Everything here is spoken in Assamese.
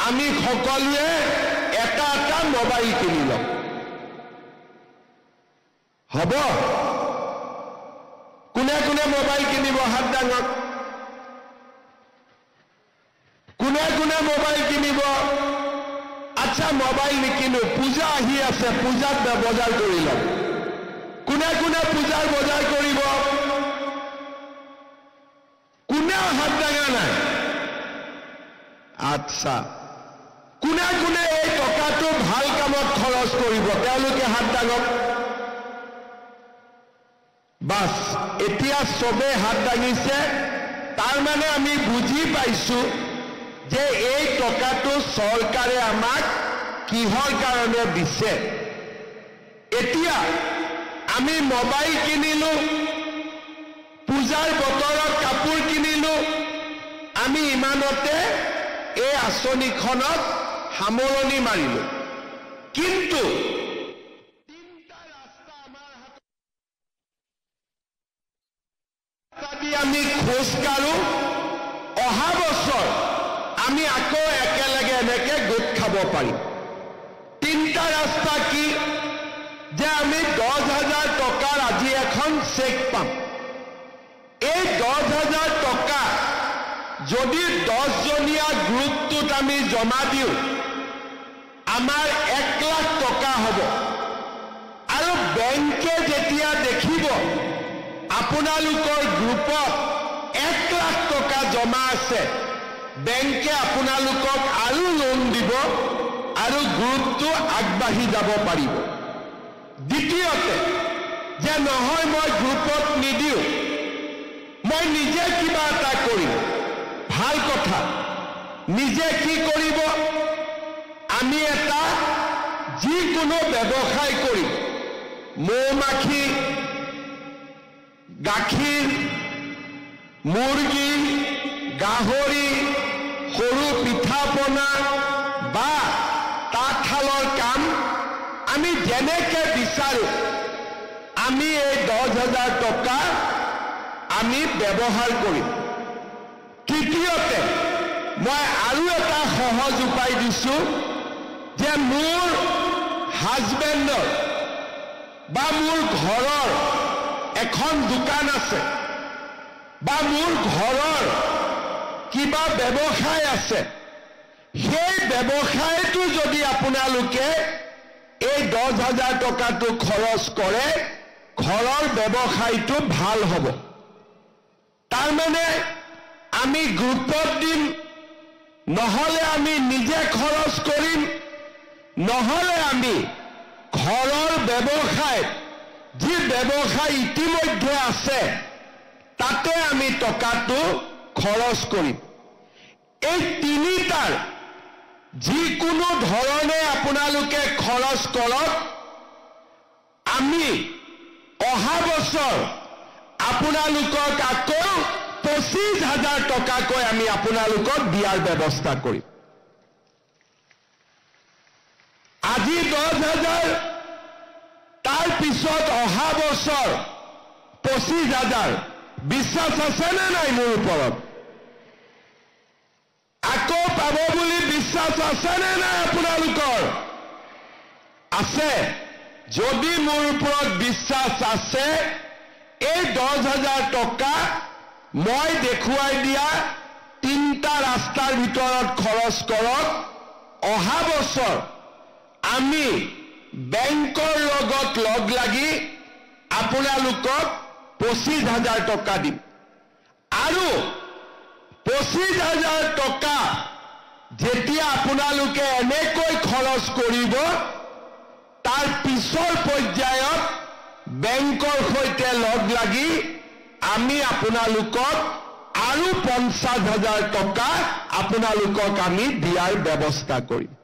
আমি সকলোৱে এটা এটা মোবাইল কিনি লম হ'ব কোনে কোনে মোবাইল কিনিব হাত দাঙক কোনে কোনে মোবাইল কিনিব আচ্ছা মোবাইল নিকিনো পূজা আহি আছে পূজাত বজাৰ কৰি লম কোনে কোনে পূজাৰ বজাৰ কৰিব কোনে হাত দাঙা নাই আচ্ছা কোনে কোনে এই টকাটো ভাল কামত খৰচ কৰিব তেওঁলোকে হাত দাঙক বাস এতিয়া সবে হাত দাঙিছে তাৰ মানে আমি বুজি পাইছো যে এই টকাটো সৰকাৰে আমাক কিহৰ কাৰণে দিছে এতিয়া আমি মোবাইল কিনিলো পূজাৰ বতৰত কাপোৰ কিনিলো আমি ইমানতে এই আঁচনিখনত সামৰণি মাৰিলো কিন্তু তিনটা ৰাস্তা আমাৰ হাতত আমি খোজ কাঢ়ো অহা বছৰ আমি আকৌ একেলগে এনেকে গোট খাব পাৰিম তিনটা ৰাস্তা কি যে আমি 10,000 টকাৰ আজি এখন চেক পাম এই 10,000 টকা যদি 10 জনীয়া গ্ৰুপটোত আমি জমা দিওঁ আমাৰ 1 লাখ টকা হ'ব আৰু বেংকে যেতিয়া দেখিব আপোনালোকৰ গ্ৰুপত 1 লাখ টকা জমা আছে বেংকে আপোনালোকক আৰু লোন দিব আৰু গ্ৰুপটো আগবাঢ়ি যাব পাৰিব দ্বিতীয়তে যে নহয় মই গ্ৰুপত নিদিওঁ মই নিজে কিবা এটা কৰিম ভাল কথা নিজে কি কৰিব আমি এটা যিকোনো ব্যৱসায় কৰিম মৌমাখি গাখীৰ মুৰ্গী গাহৰি সৰু পিঠাপনা বা তাঁতশালৰ কাম আমি যেনেকে বিচাৰো আমি এই 10,000 টকা আমি ব্যৱহাৰ কৰিম তৃতীয়তে মই আৰু এটা সহজ উপায় দিছো যে মোৰ হাজবেণ্ডৰ বা মোৰ ঘৰৰ এখন দোকান আছে বা মোৰ ঘৰৰ কিবা ব্যৱসায় আছে সেই ব্যৱসায়টো যদি আপোনালোকে এই 10,000 টকাটো খৰচ কৰে ঘৰৰ ব্যৱসায়টো ভাল হ'ব তাৰ মানে আমি গ্ৰুপত দিম নহলে আমি নিজে খৰচ কৰিম নহলে আমি ঘৰৰ ব্যৱসায় যি ব্যৱসায় ইতিমধ্যে আছে তাতে আমি টকাটো খৰচ কৰিম এই তিনিটাৰ যিকোনো ধৰণে আপোনালোকে খৰচ কৰক আমি অহা বছৰ আপোনালোকক আকৌ 25,000 টকাকৈ আমি আপোনালোকক দিয়াৰ ব্যৱস্থা কৰিম আজি 10,000 তাৰ পিছত অহা বছৰ 25,000 বিশ্বাস আছে নে নাই মোৰ ওপৰত আকৌ পাব বুলি বিশ্বাস আছে নে নাই আপোনালোকৰ আছে যদি মোৰ ওপৰত বিশ্বাস আছে এই 10,000 টকা মই দেখুৱাই দিয়া তিনটা ৰাস্তাৰ ভিতৰত খৰচ কৰক অহা বছৰ আমি বেংকৰ লগত লগ লাগি আপোনালোকক 25,000 টকা দিম আৰু 25,000 টকা যেতিয়া আপোনালোকে এনেকৈ খৰচ কৰিব তাৰ পিছৰ পৰ্যায়ত বেংকৰ সৈতে লগ লাগি আমি আপোনালোকক আৰু 50,000 টকা আপোনালোকক আমি দিয়াৰ ব্যৱস্থা কৰিম